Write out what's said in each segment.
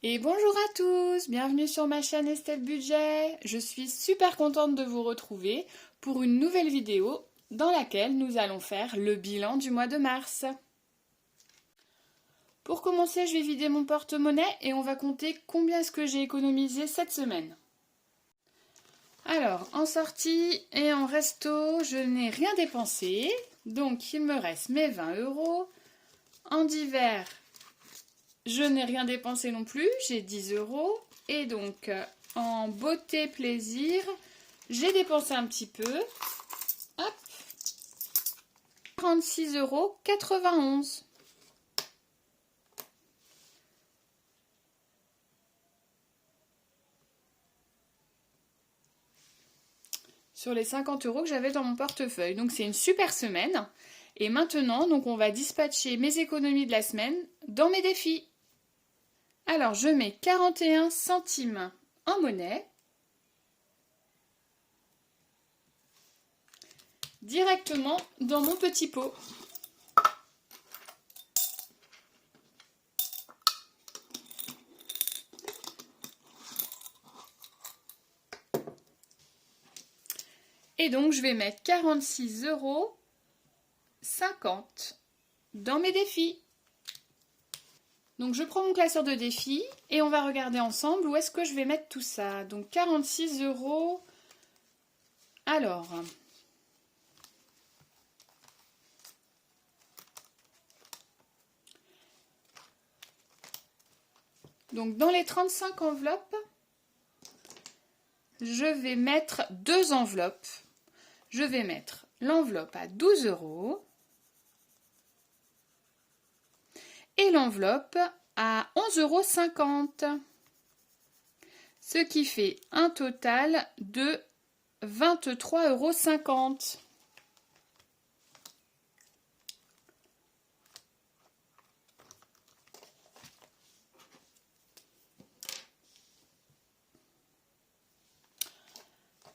Et bonjour à tous, bienvenue sur ma chaîne Estelle Budget. Je suis super contente de vous retrouver pour une nouvelle vidéo dans laquelle nous allons faire le bilan du mois de mars. Pour commencer, je vais vider mon porte-monnaie et on va compter combien est-ce que j'ai économisé cette semaine. Alors, en sortie et en resto, je n'ai rien dépensé, donc il me reste mes 20 €. En divers, je n'ai rien dépensé non plus, j'ai 10 €. Et donc, en beauté plaisir, j'ai dépensé un petit peu. Hop, 46,91 €. Sur les 50 € que j'avais dans mon portefeuille. Donc, c'est une super semaine. Et maintenant, donc, on va dispatcher mes économies de la semaine dans mes défis. Alors, je mets 41 centimes en monnaie. Directement dans mon petit pot. Et donc, je vais mettre 46,50 € dans mes défis. Donc, je prends mon classeur de défis et on va regarder ensemble où est-ce que je vais mettre tout ça. Donc, 46 €. Alors, donc dans les 35 enveloppes, je vais mettre deux enveloppes. Je vais mettre l'enveloppe à 12 € et l'enveloppe à 11,50 €. Ce qui fait un total de 23,50 €.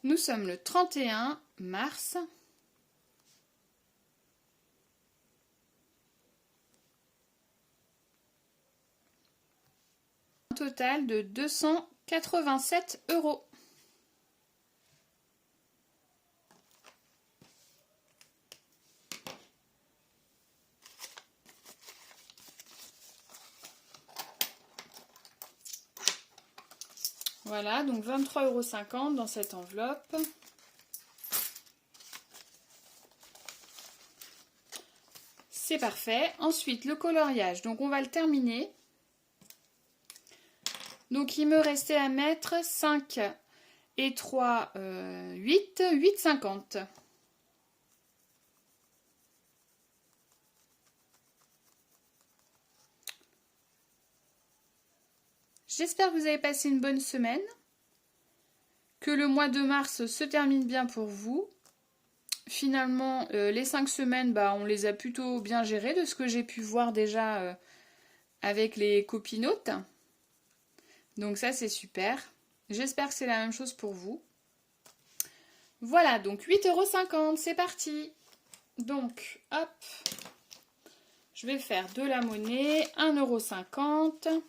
Nous sommes le 31 mars. Un total de 287 €. Voilà, donc 23,50 € dans cette enveloppe. C'est parfait. Ensuite, le coloriage. Donc, on va le terminer. Donc, il me restait à mettre 5 et 3, 8, 8,50 €. J'espère que vous avez passé une bonne semaine, que le mois de mars se termine bien pour vous. Finalement, les 5 semaines, on les a plutôt bien gérées de ce que j'ai pu voir déjà avec les copinotes. Donc ça, c'est super. J'espère que c'est la même chose pour vous. Voilà, donc 8,50 €, c'est parti. Donc, hop, je vais faire de la monnaie, 1,50 €.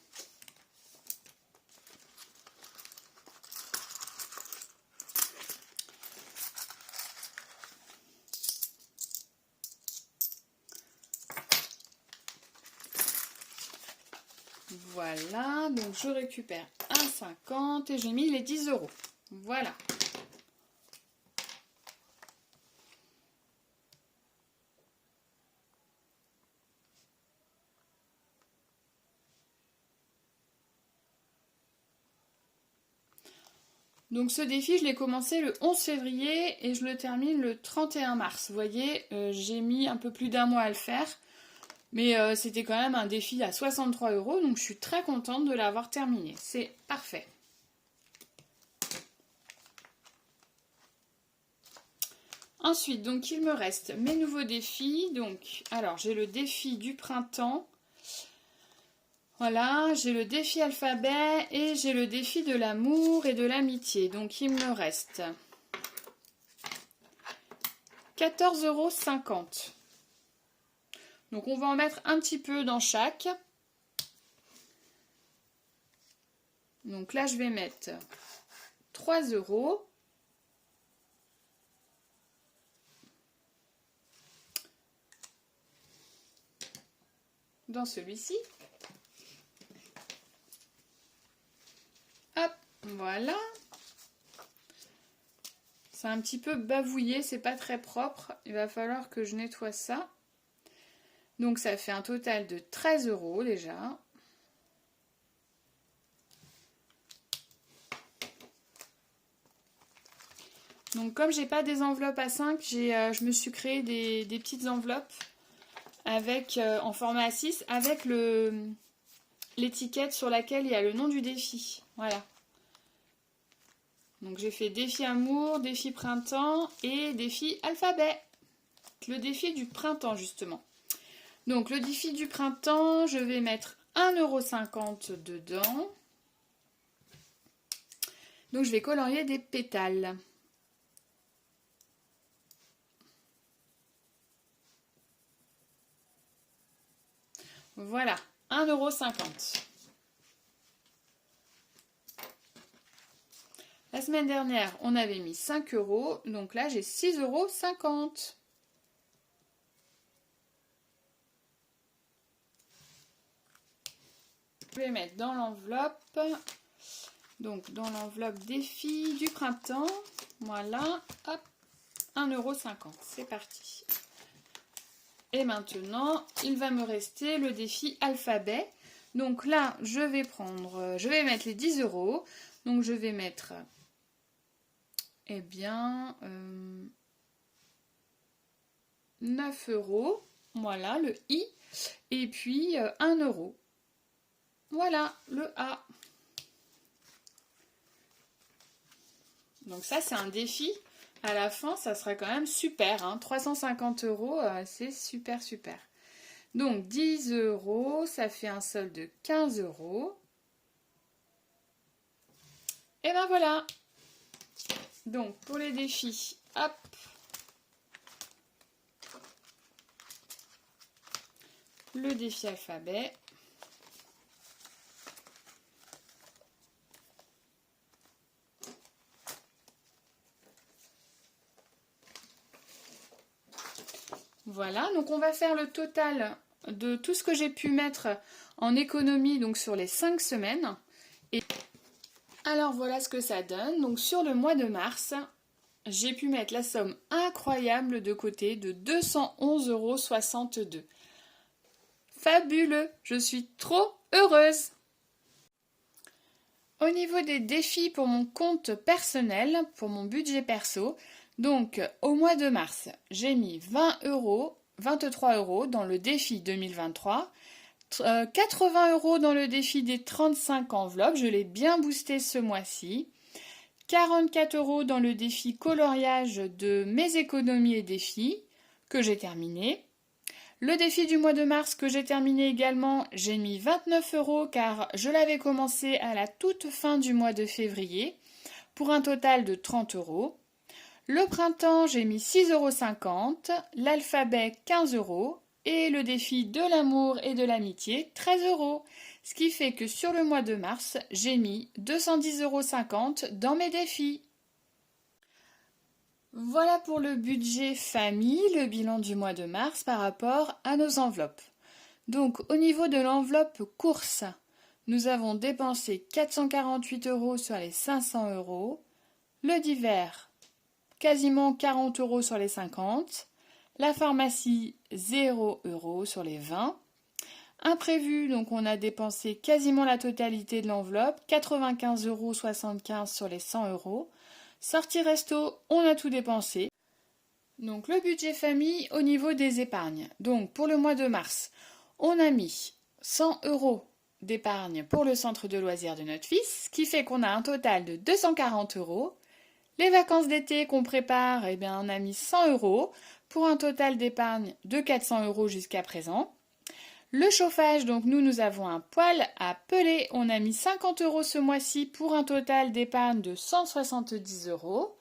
Voilà, donc je récupère 1,50 € et j'ai mis les 10 €. Voilà. Donc ce défi, je l'ai commencé le 11 février et je le termine le 31 mars. Vous voyez, j'ai mis un peu plus d'un mois à le faire. Mais c'était quand même un défi à 63 €, donc je suis très contente de l'avoir terminé. C'est parfait. Ensuite, donc il me reste mes nouveaux défis. Donc, alors j'ai le défi du printemps. Voilà, j'ai le défi alphabet et j'ai le défi de l'amour et de l'amitié. Donc il me reste 14,50 €. Donc on va en mettre un petit peu dans chaque. Donc là, je vais mettre 3 € dans celui-ci. Hop, voilà. C'est un petit peu bavouillé, c'est pas très propre. Il va falloir que je nettoie ça. Donc ça fait un total de 13 € déjà. Donc comme j'ai pas des enveloppes à 5, je me suis créé des petites enveloppes avec, en format A6 avec l'étiquette sur laquelle il y a le nom du défi. Voilà. Donc j'ai fait défi amour, défi printemps et défi alphabet. Le défi du printemps justement. Donc le défi du printemps, je vais mettre 1,50 € dedans. Donc je vais colorier des pétales. Voilà, 1,50 €. La semaine dernière, on avait mis 5 €, donc là j'ai 6,50 €. Je vais mettre dans l'enveloppe, donc dans l'enveloppe défi du printemps, voilà, hop, 1,50 €, c'est parti. Et maintenant, il va me rester le défi alphabet. Donc là, je vais mettre les 10 €. Donc je vais mettre, eh bien, 9 €. Voilà, le I. Et puis 1 €. Voilà, le A. Donc ça, c'est un défi. À la fin, ça sera quand même super. Hein. 350 €, c'est super, super. Donc 10 €, ça fait un solde de 15 €. Et ben voilà. Donc pour les défis, hop. Le défi alphabet. Voilà, donc on va faire le total de tout ce que j'ai pu mettre en économie donc sur les 5 semaines. Et alors voilà ce que ça donne. Donc sur le mois de mars, j'ai pu mettre la somme incroyable de côté de 211,62 €. Fabuleux, je suis trop heureuse. Au niveau des défis pour mon compte personnel, pour mon budget perso, donc au mois de mars, j'ai mis 20 €, 23 € dans le défi 2023, 80 € dans le défi des 35 enveloppes, je l'ai bien boosté ce mois-ci, 44 € dans le défi coloriage de mes économies et défis, que j'ai terminé. Le défi du mois de mars que j'ai terminé également, j'ai mis 29 € car je l'avais commencé à la toute fin du mois de février pour un total de 30 €. Le printemps, j'ai mis 6,50 €, l'alphabet 15 € et le défi de l'amour et de l'amitié 13 €. Ce qui fait que sur le mois de mars, j'ai mis 210,50 € dans mes défis. Voilà pour le budget famille, le bilan du mois de mars par rapport à nos enveloppes. Donc au niveau de l'enveloppe course, nous avons dépensé 448 € sur les 500 €, le divers quasiment 40 € sur les 50, la pharmacie 0 € sur les 20, imprévu, donc on a dépensé quasiment la totalité de l'enveloppe, 95,75 € sur les 100 €. Sortie resto, on a tout dépensé. Donc le budget famille au niveau des épargnes. Donc pour le mois de mars, on a mis 100 € d'épargne pour le centre de loisirs de notre fils, ce qui fait qu'on a un total de 240 €. Les vacances d'été qu'on prépare, eh bien, on a mis 100 € pour un total d'épargne de 400 € jusqu'à présent. Le chauffage, donc nous avons un poêle à peler, on a mis 50 € ce mois-ci pour un total d'épargne de 170 €.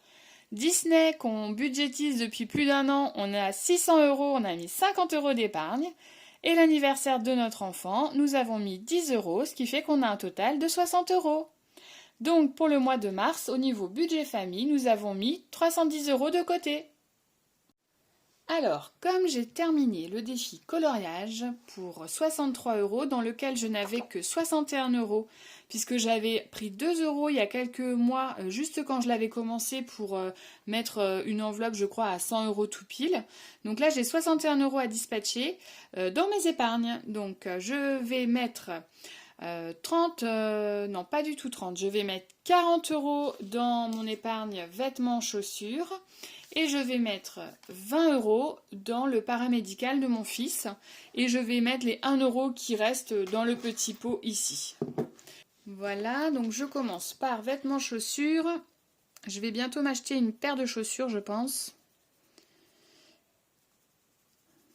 Disney qu'on budgétise depuis plus d'1 an, on a 600 €, on a mis 50 € d'épargne. Et l'anniversaire de notre enfant, nous avons mis 10 €, ce qui fait qu'on a un total de 60 €. Donc pour le mois de mars, au niveau budget famille, nous avons mis 310 € de côté. Alors, comme j'ai terminé le défi coloriage pour 63 € dans lequel je n'avais que 61 € puisque j'avais pris 2 € il y a quelques mois juste quand je l'avais commencé pour mettre une enveloppe je crois à 100 € tout pile. Donc là j'ai 61 € à dispatcher dans mes épargnes. Donc je vais mettre 30, non pas du tout 30, je vais mettre 40 € dans mon épargne vêtements chaussures. Et je vais mettre 20 € dans le paramédical de mon fils. Et je vais mettre les 1 € qui restent dans le petit pot ici. Voilà, donc je commence par vêtements chaussures. Je vais bientôt m'acheter une paire de chaussures, je pense.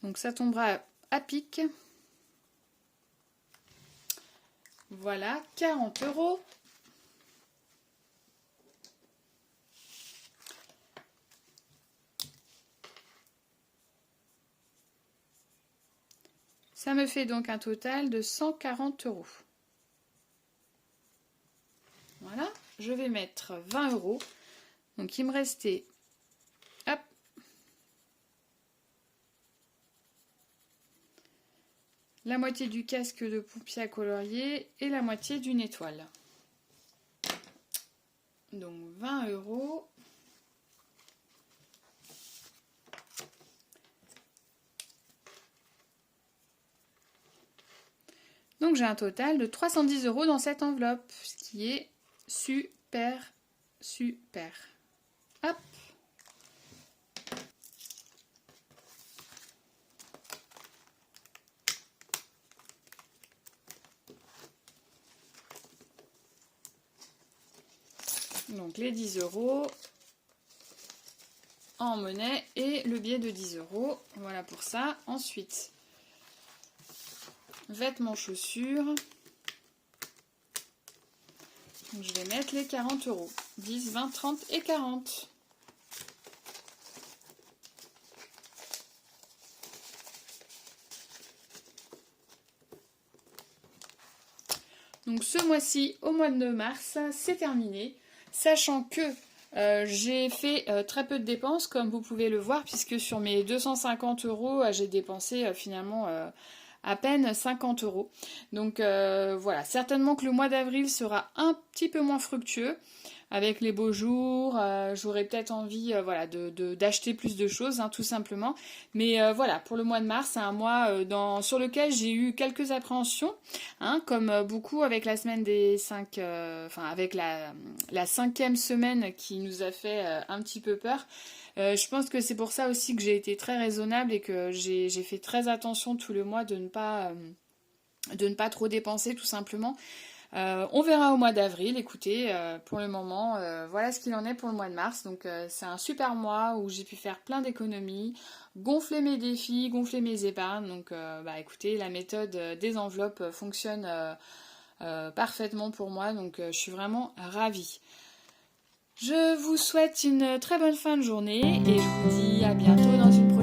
Donc ça tombera à pic. Voilà, 40 €. Ça me fait donc un total de 140 €. Voilà, je vais mettre 20 €. Donc il me restait, hop, la moitié du casque de pompier à colorier et la moitié d'une étoile. Donc 20 €. Donc j'ai un total de 310 € dans cette enveloppe, ce qui est super, super. Hop. Donc les 10 € en monnaie et le billet de 10 €. Voilà pour ça. Ensuite, vêtements, chaussures. Donc, je vais mettre les 40 €. 10, 20, 30 et 40. Donc ce mois-ci, au mois de mars, c'est terminé. Sachant que j'ai fait très peu de dépenses, comme vous pouvez le voir, puisque sur mes 250 €, j'ai dépensé finalement à peine 50 €. Donc voilà, certainement que le mois d'avril sera un petit peu moins fructueux. Avec les beaux jours, j'aurais peut-être envie voilà, d'acheter plus de choses, hein, tout simplement. Mais voilà, pour le mois de mars, c'est un mois sur lequel j'ai eu quelques appréhensions, hein, comme beaucoup avec la semaine des 5, enfin avec la 5e semaine qui nous a fait un petit peu peur. Je pense que c'est pour ça aussi que j'ai été très raisonnable et que j'ai fait très attention tout le mois de ne pas trop dépenser tout simplement. On verra au mois d'avril, écoutez, pour le moment, voilà ce qu'il en est pour le mois de mars. Donc c'est un super mois où j'ai pu faire plein d'économies, gonfler mes défis, gonfler mes épargnes. Donc bah écoutez, la méthode des enveloppes fonctionne parfaitement pour moi, donc je suis vraiment ravie. Je vous souhaite une très bonne fin de journée et je vous dis à bientôt dans une prochaine vidéo.